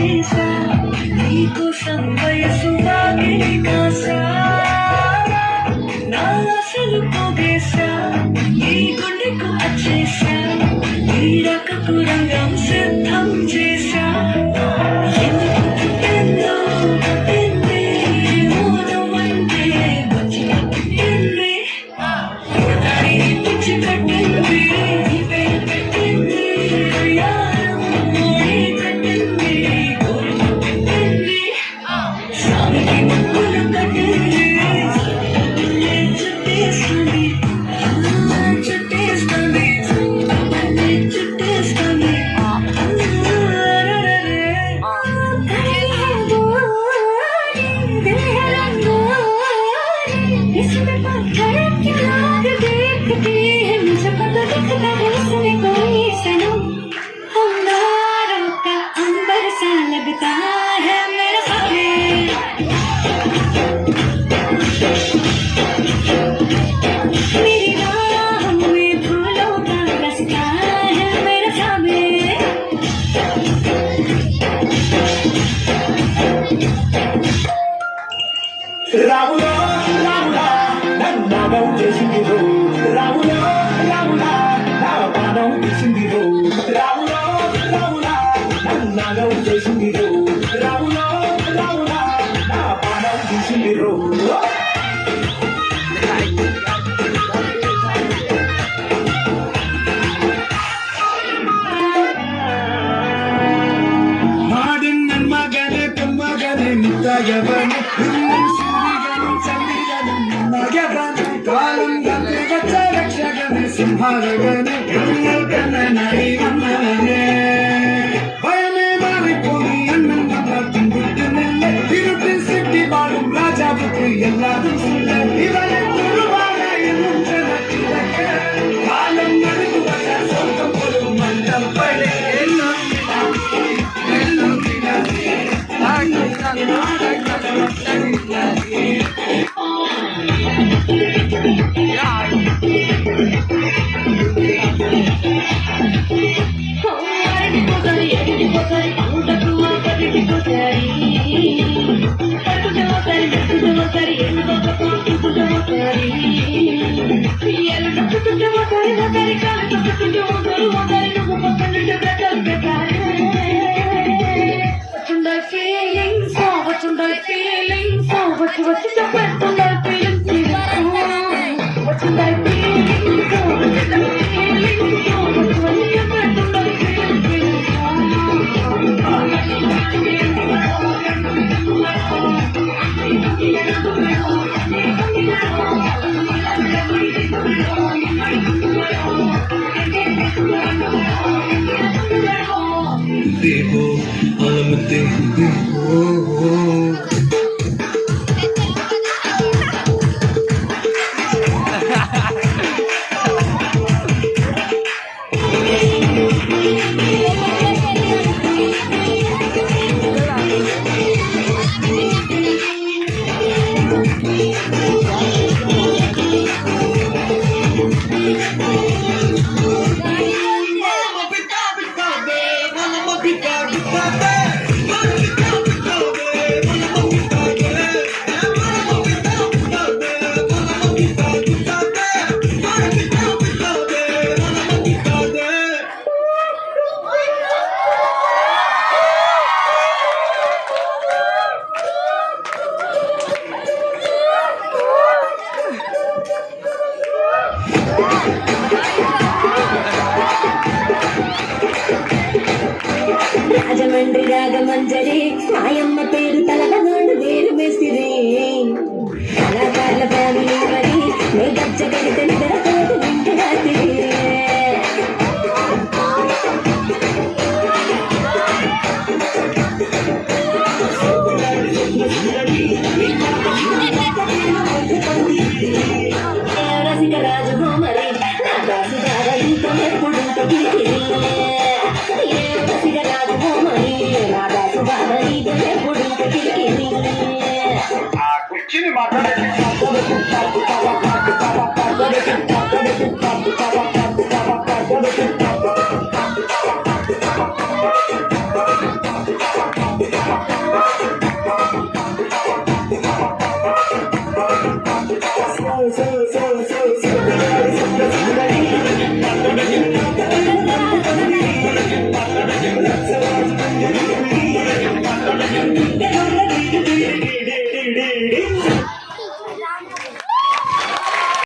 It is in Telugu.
చేశా నీకోసం వయసు వాగే కాసా నా అసలు పోగేశా ఈ గుండెకు వచ్చేశా ఈ రకపు రంగం సిద్ధం చేశా ఎందుకు పుట్టిందో పుట్టింది మోదం అంటే మంచిగా పుట్టింది దానిని పిచ్చి కట్టింది ఈ పేరు పెట్టింది యారం మోడి కట్టింది కోరిక పెట్టింది సామికి ముగ్గులు కట్టింది చుట్టేస్తుంది చుట్టేస్తుంది చుట్టేస్తుంది इसमें पत्थर की लाग देखती है मुझे पता दिखता है इसमें कोई सनम अंगारों का अंबर सा लगता है मेरा सामने मेरी राहों में फूलों का रास्ता है मेरे सामने రాములో రాములా నన్నాగం చేసిందిరో రాములో రాములా నా పానం తీసిందిరో రాములో రాములా నన్నాగం చేసిందిరో రాములో రాములా నా పానం తీసిందిరో மாடின் மகனே பொன்மகனே நித்தாயவனே కాలం గంటే వచ్చ రక్షగనే సింహారగనే కన్ననాడి అమ్మనే భయమే మారిపోయి అన్నం తింటున్నెల్లే తిరుటి సిట్టి బాളുం రాజాబుకు எல்லாரும் சொல்ல இவனை குருவாக என்னும் ஜனத்திலக்க காலம் நடுவு வச்ச சொர்க்கம் போலும் மந்தம் படே எல்லாம் Debo, alam debo. Rajahmundry Ragamanjari మాయమ్మ పేరు తలపనోడు వేరు మేస్తిరి కళాకారుల ఫ్యామిలీ మరి నే గజ్జ కడితే నిద్రపోటు వింటు రాత్రి రసిక రాజభూమరి నా దాసు దారలితో ఎప్పుడు కుర్చీని మాట్లాడే